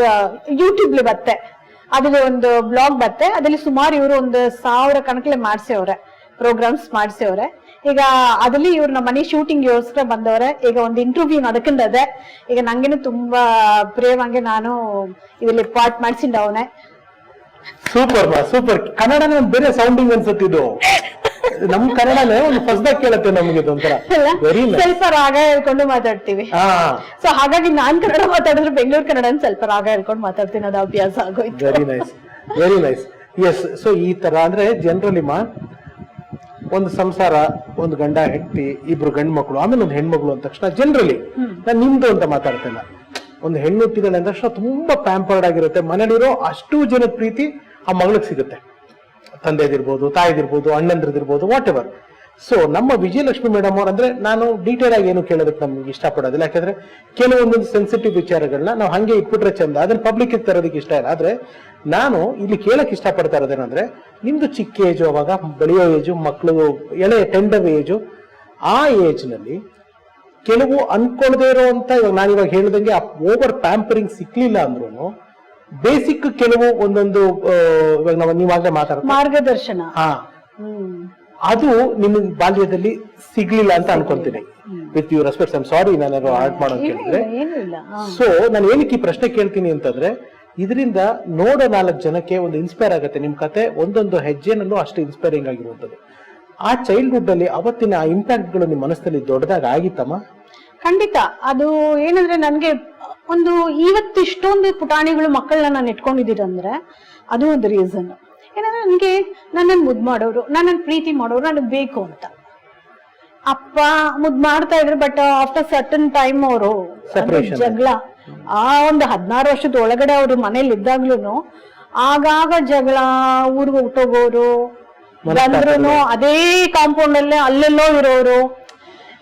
ಯೂಟ್ಯೂಬ್ಲಿ ಬತ್ತೆ. ಅದ್ರಲ್ಲಿ ಒಂದು ಬ್ಲಾಗ್ ಬತ್ತೆ. ಅದ್ರಲ್ಲಿ ಸುಮಾರು ಇವರು ಒಂದು 1000 ಕಣಕ್ಲೆ ಮಾಡ್ಸೇವ್ರೆ, ಪ್ರೋಗ್ರಾಮ್ಸ್ ಮಾಡ್ಸೇವ್ರೆ. ಈಗ ಅದ್ರಲ್ಲಿ ಇವ್ರ ನಮ್ಮ ಮನೆ ಶೂಟಿಂಗ್ಗೋಸ್ಕರ ಬಂದವ್ರೆ. ಈಗ ಒಂದು ಇಂಟರ್ವ್ಯೂ ನಡ್ಕೊಂಡದೆ. ಈಗ ನಂಗೇನು ತುಂಬಾ ಪ್ರಿಯವಾಗಿ ನಾನು ಇದ್ರಲ್ಲಿ ಪಾರ್ಟ್ ಮಾಡ್ಸಿಂಡವನೆ. Super super. ಕನ್ನಡನೇ ಒಂದು ಬೇರೆ ಸೌಂಡಿಂಗ್ ಅನ್ಸುತ್ತಿದ್ದು. ನಮ್ ಕನ್ನಡನೇ ಒಂದು ಹೊಸದಾಗಿ ಕೇಳುತ್ತೆ ನಮ್ಗೆ. ಸ್ವಲ್ಪ ರಾಗ ಹೇಳ್ಕೊಂಡು ಮಾತಾಡ್ತೀವಿ. ಸೊ ಹಾಗಾಗಿ ನಾನ್ ಕನ್ನಡ ಮಾತಾಡಿದ್ರೆ ಬೆಂಗಳೂರು ಕನ್ನಡ ಸ್ವಲ್ಪ ರಾಗ ಹೇಳ್ಕೊಂಡು ಮಾತಾಡ್ತೀನಿ, ಅದು ಅಭ್ಯಾಸ ಆಗೋಯ್ತು. Very nice. ಎಸ್. ಸೊ ಈ ತರ ಅಂದ್ರೆ ಜನರಲಿ ಒಂದು ಸಂಸಾರ, ಒಂದು ಗಂಡ ಹೆಂಡತಿ, ಇಬ್ರು ಗಂಡು ಮಕ್ಕಳು, ಆಮೇಲೆ ಒಂದು ಹೆಣ್ಮಕ್ಳು ಅಂದ ತಕ್ಷಣ ಜನರಲಿ ನಾನು ನಿಮ್ದು ಅಂತ ಮಾತಾಡ್ತಿಲ್ಲ. ಒಂದು ಹೆಣ್ಣು ಹುಟ್ಟಿದಾಳೆ ಅಂದ ತಕ್ಷಣ ತುಂಬಾ ಪ್ಯಾಂಪರ್ಡ್ ಆಗಿರುತ್ತೆ. ಮನೇಲಿರೋ ಅಷ್ಟು ಜನದ ಪ್ರೀತಿ ಆ ಮಗಳಿಗೆ ಸಿಗುತ್ತೆ. ತಂದೆದಿರ್ಬೋದು, ತಾಯಿದಿರ್ಬೋದು, ಅಣ್ಣಂದ್ರದಿರ್ಬೋದು, ವಾಟ್ ಎವರ್. ಸೊ ನಮ್ಮ ವಿಜಯಲಕ್ಷ್ಮಿ ಮೇಡಮ್ ಅವ್ರ ಅಂದ್ರೆ ನಾನು ಡೀಟೇಲ್ ಆಗಿ ಏನು ಕೇಳೋದಕ್ಕೆ ನಮ್ಗೆ ಇಷ್ಟಪಡೋದಿಲ್ಲ. ಯಾಕಂದ್ರೆ ಕೆಲವೊಂದೊಂದು ಸೆನ್ಸಿಟಿವ್ ವಿಚಾರಗಳನ್ನ ನಾವು ಹಂಗೆ ಇಟ್ಬಿಟ್ರೆ ಚಂದ, ಅದನ್ನ ಪಬ್ಲಿಕ್ ತರೋದಕ್ಕೆ ಇಷ್ಟ ಇಲ್ಲ. ಆದ್ರೆ ನಾನು ಇಲ್ಲಿ ಕೇಳಕ್ ಇಷ್ಟಪಡ್ತಾ ಇರೋದೇನಂದ್ರೆ, ನಿಮ್ದು ಚಿಕ್ಕ ಏಜು, ಅವಾಗ ಬೆಳೆಯೋ ಏಜು, ಮಕ್ಕಳು ಎಳೆ ಟೆಂಡರ್ ಏಜು, ಆ ಏಜ್ ನಲ್ಲಿ ಕೆಲವು ಅನ್ಕೊಳ್ದೇ ಇರೋಂತ, ಇವಾಗ ನಾನಿವಾಗ ಹೇಳಿದಂಗೆ ಓವರ್ ಪ್ಯಾಂಪರಿಂಗ್ ಸಿಕ್ಲಿಲ್ಲ ಅಂದ್ರೂ ಬೇಸಿಕ್ ಕೆಲವು ಒಂದೊಂದು ಇವಾಗ ನಾವು ನೀವಾಗಲೇ ಮಾತಾಡ್ತೀವಿ ಮಾರ್ಗದರ್ಶನ, ಅದು ನಿಮಗೆ ಬಾಲ್ಯದಲ್ಲಿ ಸಿಗ್ಲಿಲ್ಲ ಅಂತ ಅನ್ಕೊಂತೀನಿ. With you respect, I am sorry ನಾನು ಆರ್ಟ್ ಮಾಡೋದು ಕೇಳಿದ್ರೆ. ಸೊ ನಾನು ಏನಕ್ಕೆ ಈ ಪ್ರಶ್ನೆ ಕೇಳ್ತೀನಿ ಅಂತಂದ್ರೆ, ಇದರಿಂದ ನೋಡೋ 4 ಜನಕ್ಕೆ ಒಂದು ಇನ್ಸ್ಪೈರ್ ಆಗುತ್ತೆ. ನಿಮ್ ಕತೆ ಒಂದೊಂದು ಹೆಜ್ಜೆನಲ್ಲೂ ಅಷ್ಟು ಇನ್ಸ್ಪೈರಿಂಗ್ ಆಗಿರುವಂತದ್ದು. ಆ ಚೈಲ್ಡ್ಹುಡ್ ಅಲ್ಲಿ ಅವತ್ತಿನ ಆ ಇಂಪ್ಯಾಕ್ಟ್ ಗಳು ನಿಮ್ಮ ಮನಸ್ಸಲ್ಲಿ ದೊಡ್ಡದಾಗ ಆಗಿತ್ತಮ್ಮ? ಖಂಡಿತ. ಅದು ಏನಂದ್ರೆ ನನ್ಗೆ ಒಂದು ಇವತ್ತಿಷ್ಟೊಂದು ಪುಟಾಣಿಗಳು ಮಕ್ಕಳನ್ನ ನಾನು ಇಟ್ಕೊಂಡಿದ್ದೀರಂದ್ರೆ ಅದು ಒಂದು ರೀಸನ್. ಏನಂದ್ರೆ ನನ್ಗೆ ನನ್ನನ್ನು ಮುದ್ದು ಮಾಡೋರು, ನನ್ನನ್ನು ಪ್ರೀತಿ ಮಾಡೋರು ನನಗೆ ಬೇಕು ಅಂತ. ಅಪ್ಪ ಮುದ್ದು ಮಾಡ್ತಾ ಇದ್ರು, ಬಟ್ ಆಫ್ಟರ್ ಸರ್ಟನ್ ಟೈಮ್ ಅವರು ಜಗಳ, ಆ ಒಂದು 16 ವರ್ಷದ ಒಳಗಡೆ ಅವರು ಮನೇಲಿ ಇದ್ದಾಗ್ಲೂ ಆಗಾಗ ಜಗಳ, ಊರಿಗೆ ಹೊಟ್ಟೋಗೋರು, ಬಂದ್ರು ಅದೇ ಕಾಂಪೌಂಡ್ ಅಲ್ಲೇ ಅಲ್ಲೆಲ್ಲೋ ಇರೋರು.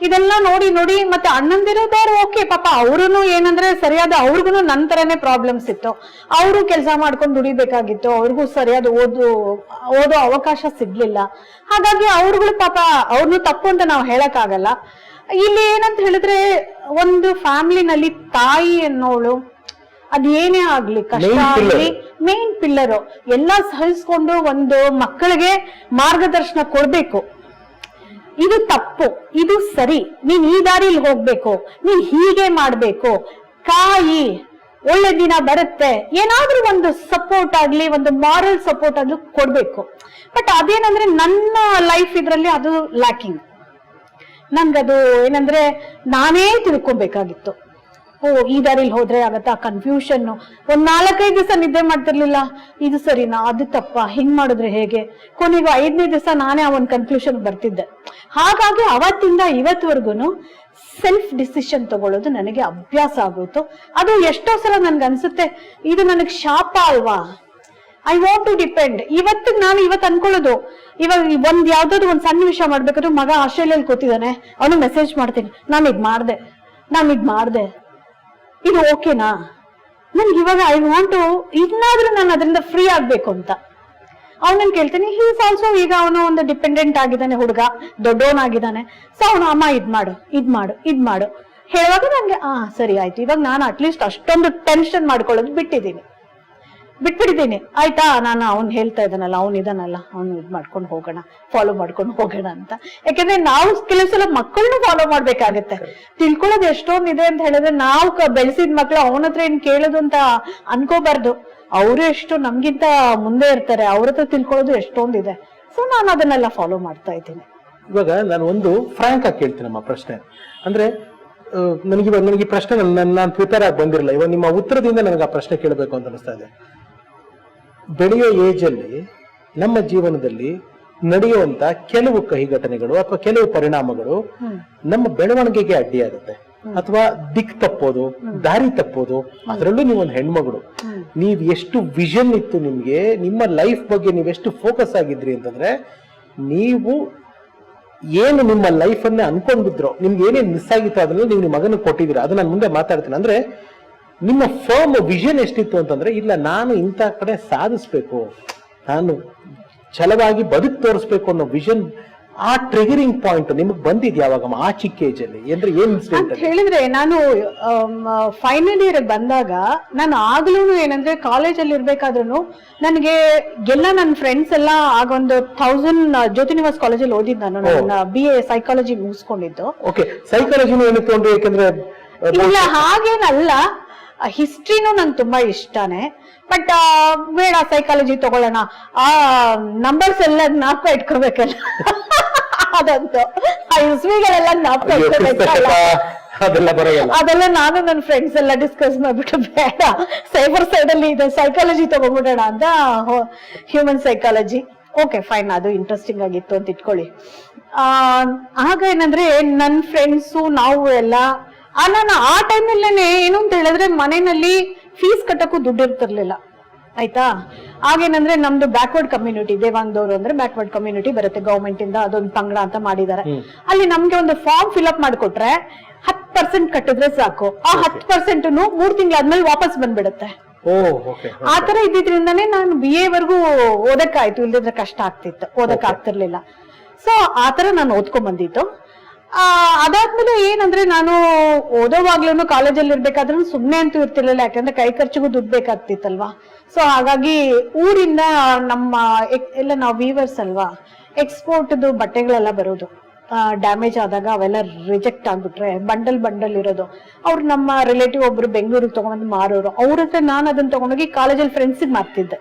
ಇದೆಲ್ಲ ನೋಡಿ ನೋಡಿ ಮತ್ತೆ ಅಣ್ಣಂದಿರೋದವ್ರು ಓಕೆ, ಪಾಪ ಅವ್ರು ಏನಂದ್ರೆ ಸರಿಯಾದ, ಅವ್ರಿಗೂ ನನ್ನ ತರನೇ ಪ್ರಾಬ್ಲಮ್ಸ್ ಇತ್ತು. ಅವರು ಕೆಲಸ ಮಾಡ್ಕೊಂಡು ದುಡಿಬೇಕಾಗಿತ್ತು, ಅವ್ರಿಗೂ ಸರಿಯಾದ ಓದೋ ಅವಕಾಶ ಸಿಗ್ಲಿಲ್ಲ. ಹಾಗಾಗಿ ಅವ್ರುಗಳು ಪಾಪ ಅವ್ರನ್ನು ತಪ್ಪು ಅಂತ ನಾವು ಹೇಳಕ್ ಆಗಲ್ಲ. ಇಲ್ಲಿ ಏನಂತ ಹೇಳಿದ್ರೆ, ಒಂದು ಫ್ಯಾಮಿಲಿನಲ್ಲಿ ತಾಯಿ ಅನ್ನೋಳು ಅದೇನೇ ಆಗ್ಲಿ, ಕಷ್ಟ ಆಗ್ಲಿ, ಮೇನ್ ಪಿಲ್ಲರು. ಎಲ್ಲ ಸಹಿಸ್ಕೊಂಡು ಒಂದು ಮಕ್ಕಳಿಗೆ ಮಾರ್ಗದರ್ಶನ ಕೊಡ್ಬೇಕು. ಇದು ತಪ್ಪು, ಇದು ಸರಿ, ನೀನ್ ಈ ದಾರಿಲಿ ಹೋಗ್ಬೇಕು, ನೀನ್ ಹೀಗೆ ಮಾಡ್ಬೇಕು, ಕಾಯಿ ಒಳ್ಳೆ ದಿನ ಬರುತ್ತೆ, ಏನಾದ್ರೂ ಒಂದು ಸಪೋರ್ಟ್ ಆಗ್ಲಿ, ಒಂದು ಮಾರಲ್ ಸಪೋರ್ಟ್ ಆಗ್ಲಿ ಕೊಡ್ಬೇಕು. ಬಟ್ ಅದೇನಂದ್ರೆ ನನ್ನ ಲೈಫ್ ಇದ್ರಲ್ಲಿ ಅದು ಲ್ಯಾಕಿಂಗ್. ನನ್ಗದು ಏನಂದ್ರೆ ನಾನೇ ತಿಳ್ಕೊಬೇಕಾಗಿತ್ತು. ಈ ದಾರಿಲಿ ಹೋದ್ರೆ ಆಗತ್ತಾ, ಕನ್ಫ್ಯೂಷನ್. ಒಂದ್ 4-5 ದಿವಸ ನಿದ್ದೆ ಮಾಡ್ತಿರ್ಲಿಲ್ಲ, ಇದು ಸರಿನಾ, ಅದು ತಪ್ಪ, ಹಿಂಗ್ ಮಾಡಿದ್ರೆ ಹೇಗೆ. ಕೊನೆಗೂ 5ನೇ ದಿವಸ ನಾನೇ ಆ ಒಂದು ಕನ್ಕ್ಲೂಷನ್ ಬರ್ತಿದ್ದೆ. ಹಾಗಾಗಿ ಅವತ್ತಿಂದ ಇವತ್ವರೆಗೂ ಸೆಲ್ಫ್ ಡಿಸಿಷನ್ ತಗೊಳ್ಳೋದು ನನಗೆ ಅಭ್ಯಾಸ ಆಗೋಯ್ತು. ಅದು ಎಷ್ಟೋ ಸಲ ನನ್ಗೆ ಅನ್ಸುತ್ತೆ, ಇದು ನನಗ್ ಶಾಪ ಅಲ್ವಾ, ಐ ವಾಂಟ್ ಟು ಡಿಪೆಂಡ್. ನಾನು ಇವತ್ತು ಅನ್ಕೊಳ್ಳೋದು, ಇವಾಗ ಒಂದ್ ಯಾವ್ದಾದ್ರು ಒಂದ್ ಸಣ್ಣ ವಿಷಯ ಮಾಡ್ಬೇಕಾದ್ರೆ, ಮಗ ಆಸ್ಟ್ರೇಲಿಯಲ್ಲಿ ಕೂತಿದ್ದಾನೆ, ಅವನು ಮೆಸೇಜ್ ಮಾಡ್ತೀನಿ, ನಾನು ಇದ್ ಮಾಡ್ದೆ, ಇದು ಓಕೆನಾ, ನನ್ಗೆ ಇವಾಗ ಐ ವಾಂಟ್ ಟು, ಇನ್ನಾದ್ರೂ ನಾನು ಅದರಿಂದ ಫ್ರೀ ಆಗ್ಬೇಕು ಅಂತ. ಅವನನ್ನ ಕೇಳ್ತೀನಿ, ಹೀಸ್ ಆಲ್ಸೋ ಈಗ ಅವನು ಒಂದು ಡಿಪೆಂಡೆಂಟ್ ಆಗಿದ್ದಾನೆ, ಹುಡುಗ ದೊಡ್ಡವನಾಗಿದ್ದಾನೆ. ಸೊ ಅವನು ಅಮ್ಮ ಇದ್ ಮಾಡು ಹೇಳುವಾಗ ನಂಗೆ ಸರಿ ಆಯ್ತು, ಇವಾಗ ನಾನು ಅಟ್ಲೀಸ್ಟ್ ಅಷ್ಟೊಂದು ಟೆನ್ಷನ್ ಮಾಡ್ಕೊಳ್ಳೋದು ಬಿಟ್ಬಿಟ್ಟಿದ್ದೀನಿ. ಆಯ್ತಾ, ನಾನು ಅವ್ನು ಹೇಳ್ತಾ ಇದ್ದಾನಲ್ಲ, ಅವ್ನು ಇದ್ ಮಾಡ್ಕೊಂಡು ಹೋಗೋಣ, ಫಾಲೋ ಮಾಡ್ಕೊಂಡು ಹೋಗೋಣ ಅಂತ. ಯಾಕಂದ್ರೆ ನಾವು ಕೆಲವು ಸಲ ಮಕ್ಕಳನ್ನು ಫಾಲೋ ಮಾಡ್ಬೇಕಾಗತ್ತೆ. ತಿಳ್ಕೊಳ್ಳೋದು ಎಷ್ಟೊಂದಿದೆ ಅಂತ ಹೇಳಿದ್ರೆ, ನಾವು ಬೆಳೆಸಿದ ಮಕ್ಳು ಅವನ ಹತ್ರ ಏನ್ ಕೇಳೋದು ಅಂತ ಅನ್ಕೋಬಾರ್ದು. ಅವರು ಎಷ್ಟು ನಮ್ಗಿಂತ ಮುಂದೆ ಇರ್ತಾರೆ, ಅವ್ರ ಹತ್ರ ತಿಳ್ಕೊಳ್ಳೋದು ಎಷ್ಟೊಂದಿದೆ. ಸೊ ನಾನು ಅದನ್ನೆಲ್ಲ ಫಾಲೋ ಮಾಡ್ತಾ ಇದ್ದೀನಿ. ಇವಾಗ ನಾನು ಒಂದು ಫ್ರಾಂಕ್ ಆಗಿ ಕೇಳ್ತೀನಮ್ಮ ಪ್ರಶ್ನೆ. ಅಂದ್ರೆ ನನಗೆ ಈ ಪ್ರಶ್ನೆ ನಾನು ಪ್ರಿಪೇರ್ ಆಗಿ ಬಂದಿರಲಿಲ್ಲ. ಇವಾಗ ನಿಮ್ಮ ಉತ್ತರದಿಂದ ನನಗೆ ಆ ಪ್ರಶ್ನೆ ಕೇಳಬೇಕು ಅಂತ ಅನಿಸ್ತಾ ಇದೆ. ಬೆಳೆಯೋ ಏಜ್ ಅಲ್ಲಿ ನಮ್ಮ ಜೀವನದಲ್ಲಿ ನಡೆಯುವಂತ ಕೆಲವು ಕಹಿ ಘಟನೆಗಳು ಅಥವಾ ಕೆಲವು ಪರಿಣಾಮಗಳು ನಮ್ಮ ಬೆಳವಣಿಗೆಗೆ ಅಡ್ಡಿಯಾಗುತ್ತೆ, ಅಥವಾ ದಿಕ್ ತಪ್ಪೋದು, ದಾರಿ ತಪ್ಪೋದು. ಅದರಲ್ಲೂ ನೀವೊಂದು ಹೆಣ್ಮಗಳು, ನೀವ್ ಎಷ್ಟು ವಿಷನ್ ಇತ್ತು ನಿಮ್ಗೆ, ನಿಮ್ಮ ಲೈಫ್ ಬಗ್ಗೆ ನೀವೆಷ್ಟು ಫೋಕಸ್ ಆಗಿದ್ರಿ ಅಂತಂದ್ರೆ, ನೀವು ಏನು ನಿಮ್ಮ ಲೈಫ್ ಅನ್ನೇ ಅನ್ಕೊಂಡಿದ್ರೋ, ನಿಮ್ಗೆ ಏನೇನು ಮಿಸ್ ಆಗಿತ್ತು ಅದನ್ನ ನೀವು ನಿಮ್ಮ ಮಗನಿಗೆ ಕೊಟ್ಟಿದ್ದೀರಾ. ಅದು ನಾನು ಮುಂದೆ ಮಾತಾಡ್ತೀನಿ. ಅಂದ್ರೆ ನಿಮ್ಮ ಫರ್ಮ್ ವಿಷನ್ ಎಷ್ಟಿತ್ತು ಅಂತಂದ್ರೆ, ಇಲ್ಲ ನಾನು ಇಂಥ ಕಡೆ ಸಾಧಿಸ್ಬೇಕು, ನಾನು ಛಲವಾಗಿ ಬದುಕು ತೋರಿಸ್ಬೇಕು ಅನ್ನೋ ವಿಷನ್, ಆ ಟ್ರಿಗರಿಂಗ್ ಪಾಯಿಂಟ್ ನಿಮಗ್ ಬಂದಿದ್ ಯಾವಾಗ ಆ ಚಿಕ್ಕ ಏಜ್ ಅಲ್ಲಿ? ಅಂದ್ರೆ ಏನ್ ಇನ್ಸಿಡೆಂಟ್ ಹೇಳಿದ್ರೆ, ನಾನು ಫೈನಲ್ ಇಯರ್ ಬಂದಾಗ, ನಾನು ಆಗ್ಲೂ ಏನಂದ್ರೆ ಕಾಲೇಜಲ್ಲಿ ಇರ್ಬೇಕಾದ್ರೂ ನನಗೆ ಎಲ್ಲ ನನ್ನ ಫ್ರೆಂಡ್ಸ್ ಎಲ್ಲ ಆಗೊಂದು 1000 ಜ್ಯೋತಿ ನಿವಾಸ್ ಕಾಲೇಜಲ್ಲಿ ಓದಿದ್ ನಾನು. ನನ್ನ BA ಸೈಕಾಲಜಿ ಮುಗಿಸ್ಕೊಂಡಿದ್ದು. ಓಕೆ, ಸೈಕಾಲಜಿನೂ ಏನಕ್ಕೆ ಅಂದ್ರೆ, ಯಾಕಂದ್ರೆ ಇಲ್ಲ ಹಾಗೇನಲ್ಲ, ಹಿಸ್ಟ್ರಿನೂ ನಂಗೆ ತುಂಬಾ ಇಷ್ಟಾನೆ. ಬಟ್ ಬೇಡ ಸೈಕಾಲಜಿ ತಗೊಳ್ಳೋಣ, ಆ ನಂಬರ್ಸ್ ಎಲ್ಲ ಜ್ಞಾಪಕ ಇಟ್ಕೋಬೇಕಲ್ಲ, ಅದಂತೂ ಆ ಇಸ್ವಿಗಳೆಲ್ಲ ಜ್ಞಾಪಕ ಇಟ್ಕೋಬೇಕಲ್ಲ, ಅದೆಲ್ಲ ನಾನು ನನ್ನ ಫ್ರೆಂಡ್ಸ್ ಎಲ್ಲ ಡಿಸ್ಕಸ್ ಮಾಡ್ಬಿಟ್ಟು, ಬೇಡ ಸೈಬರ್ ಸೈಡ್ ಅಲ್ಲಿ ಇದೆ, ಸೈಕಾಲಜಿ ತಗೊಂಡ್ಬಿಡೋಣ ಅಂತ ಹ್ಯೂಮನ್ ಸೈಕಾಲಜಿ. ಓಕೆ ಫೈನ್, ಅದು ಇಂಟ್ರೆಸ್ಟಿಂಗ್ ಆಗಿತ್ತು ಅಂತ ಇಟ್ಕೊಳ್ಳಿ. ಆಗ ಏನಂದ್ರೆ ನನ್ನ ಫ್ರೆಂಡ್ಸು ನಾವು ಎಲ್ಲ ನಾನು ಆ ಟೈಮಲ್ಲೇನೆ ಏನು ಅಂತ ಹೇಳಿದ್ರೆ, ಮನೆಯಲ್ಲಿ ಫೀಸ್ ಕಟ್ಟಕ್ಕೂ ದುಡ್ಡು ಇರ್ತಿರ್ಲಿಲ್ಲ. ಆಯ್ತಾ, ಆಗೇನಂದ್ರೆ ನಮ್ದು ಬ್ಯಾಕ್ವರ್ಡ್ ಕಮ್ಯುನಿಟಿ, ದೇವಾಂಗದವ್ರು ಅಂದ್ರೆ ಬ್ಯಾಕ್ವರ್ಡ್ ಕಮ್ಯುನಿಟಿ ಬರುತ್ತೆ ಗವರ್ಮೆಂಟ್ ಇಂದ, ಅದೊಂದು ಪಂಗಡ ಅಂತ ಮಾಡಿದ್ದಾರೆ. ಅಲ್ಲಿ ನಮ್ಗೆ ಒಂದು ಫಾರ್ಮ್ ಫಿಲ್ಅಪ್ ಮಾಡ್ಕೊಟ್ರೆ 10% ಕಟ್ಟಿದ್ರೆ ಸಾಕು, ಆ 10% 3 ತಿಂಗಳಾದ್ಮೇಲೆ ವಾಪಸ್ ಬಂದ್ಬಿಡುತ್ತೆ. ಆತರ ಇದ್ದಿದ್ರಿಂದಾನೇ ನಾನು BA ವರ್ಗೂ ಓದಕ್ಕಾಯ್ತು, ಇಲ್ದಿದ್ರೆ ಕಷ್ಟ ಆಗ್ತಿತ್ತು, ಓದಕ್ ಆಗ್ತಿರ್ಲಿಲ್ಲ. ಸೊ ಆತರ ನಾನು ಓದ್ಕೊಂಡ್ ಬಂದಿತ್ತು. ಅದಾದ್ಮೇಲೆ ಏನಂದ್ರೆ, ನಾನು ಓದೋವಾಗ್ಲೂ ಕಾಲೇಜಲ್ಲಿ ಇರ್ಬೇಕಾದ್ರೂ ಸುಮ್ನೆ ಅಂತೂ ಇರ್ತಿರ್ಲಿಲ್ಲ, ಯಾಕಂದ್ರೆ ಕೈ ಖರ್ಚಿಗೂ ದುಡ್ಡು ಬೇಕಾಗ್ತಿತ್ತಲ್ವಾ. ಸೊ ಹಾಗಾಗಿ ಊರಿಂದ ನಮ್ಮ ಎಲ್ಲ ನಾವು ವೀವರ್ಸ್ ಅಲ್ವಾ, ಎಕ್ಸ್ಪೋರ್ಟ್ದು ಬಟ್ಟೆಗಳೆಲ್ಲ ಬರೋದು, ಡ್ಯಾಮೇಜ್ ಆದಾಗ ಅವೆಲ್ಲ ರಿಜೆಕ್ಟ್ ಆಗ್ಬಿಟ್ರೆ ಬಂಡಲ್ ಇರೋದು, ಅವ್ರು ನಮ್ಮ ರಿಲೇಟಿವ್ ಒಬ್ರು ಬೆಂಗಳೂರಿಗೆ ತಗೊಂಡ್ಬಂದು ಮಾರೋರು, ಅವ್ರ ಹತ್ರ ನಾನು ಅದನ್ನ ತಗೊಂಡೋಗಿ ಕಾಲೇಜಲ್ಲಿ ಫ್ರೆಂಡ್ಸಿಗೆ ಮಾರ್ತಿದ್ದೆ.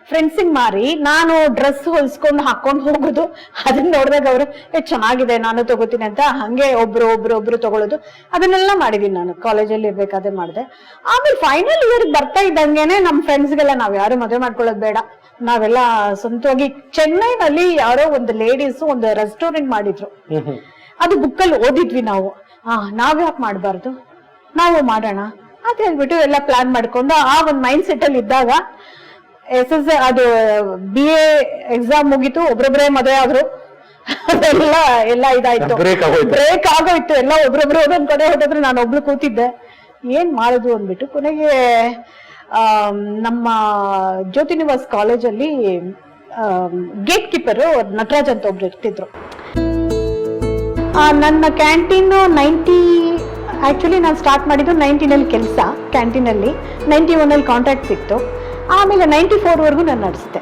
ಫ್ರೆಂಡ್ಸಿಗೆ ಮಾರಿ ನಾನು ಡ್ರೆಸ್ ಹೊಲ್ಸ್ಕೊಂಡು ಹಾಕೊಂಡು ಹೋಗೋದು, ಅದನ್ನ ನೋಡಿದಾಗ ಅವರು ಚೆನ್ನಾಗಿದೆ ನಾನು ತಗೋತೀನಿ ಅಂತ ಹಂಗೆ ಒಬ್ರು ತಗೊಳ್ಳೋದು, ಅದನ್ನೆಲ್ಲ ಮಾಡಿದೀನಿ ನಾನು ಕಾಲೇಜಲ್ಲಿ ಇರ್ಬೇಕಾದ್ರೆ ಮಾಡಿದೆ. ಆಮೇಲೆ ಫೈನಲ್ ಇಯರ್ ಬರ್ತಾ ಇದ್ದಂಗೆನೆ ನಮ್ಮ ಫ್ರೆಂಡ್ಸ್ಗೆಲ್ಲ ನಾವ್ ಯಾರು ಮದುವೆ ಮಾಡ್ಕೊಳ್ಳೋದು ಬೇಡ, ನಾವೆಲ್ಲ ಸ್ವಂತವಾಗಿ ಚೆನ್ನೈನಲ್ಲಿ ಯಾರೋ ಒಂದು ಲೇಡೀಸ್ ಒಂದು ರೆಸ್ಟೋರೆಂಟ್ ಮಾಡಿದ್ರು, ಅದು ಬುಕ್ಕಲ್ಲಿ ಓದಿದ್ವಿ ನಾವು. ನಾವ್ ಯಾಕೆ ಮಾಡ್ಬಾರ್ದು, ನಾವು ಮಾಡೋಣ ಅಂತ ಹೇಳ್ಬಿಟ್ಟು ಎಲ್ಲ ಪ್ಲಾನ್ ಮಾಡ್ಕೊಂಡು ಆ ಒಂದು ಮೈಂಡ್ ಸೆಟ್ ಅಲ್ಲಿ ಇದ್ದಾಗ, ಅದು BA ಎಕ್ಸಾಮ್ ಮುಗೀತು, ಒಬ್ರೊಬ್ರೇ ಮದುವೆ ಆದ್ರು, ಎಲ್ಲ ಇದಾಯ್ತು, ಬ್ರೇಕ್ ಆಗೋಯ್ತು, ಎಲ್ಲ ಒಬ್ರೊಬ್ರು ಒಂದೊಂದ್ ಕಡೆ ಹೊಟ್ಟದ್ರೆ ನಾನು ಒಬ್ಳು ಕೂತಿದ್ದೆ, ಏನ್ ಮಾಡುದು ಅಂದ್ಬಿಟ್ಟು ಕೊನೆಗೆ ನಮ್ಮ ಜ್ಯೋತಿ ನಿವಾಸ್ ಕಾಲೇಜಲ್ಲಿ ಗೇಟ್ ಕೀಪರ್ ನಟರಾಜ್ ಅಂತ ಒಬ್ರು ಇರ್ತಿದ್ರು. ನನ್ನ ಕ್ಯಾಂಟೀನ್ ಆಕ್ಚುಲಿ ನಾನು ಸ್ಟಾರ್ಟ್ ಮಾಡಿದ್ದು 19 ಕೆಲಸ ಕ್ಯಾಂಟೀನಲ್ಲಿ, 91 ಕಾಂಟ್ರಾಕ್ಟ್ ಸಿಕ್ತು. ಆಮೇಲೆ 94 ವರ್ಗೂ ನಾನು ನಡೆಸಿದೆ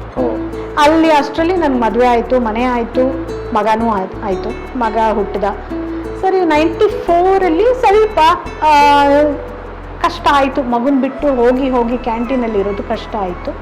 ಅಲ್ಲಿ. ಅಷ್ಟರಲ್ಲಿ ನನ್ ಮದುವೆ ಆಯ್ತು, ಮನೆ ಆಯ್ತು, ಮಗನೂ ಆಯ್ತು, ಮಗ ಹುಟ್ಟಿದ. ಸರಿ 94 ಸ್ವಲ್ಪ ಕಷ್ಟ ಆಯ್ತು, ಮಗುನ್ ಬಿಟ್ಟು ಹೋಗಿ ಕ್ಯಾಂಟೀನಲ್ಲಿ ಇರೋದು ಕಷ್ಟ ಆಯ್ತು.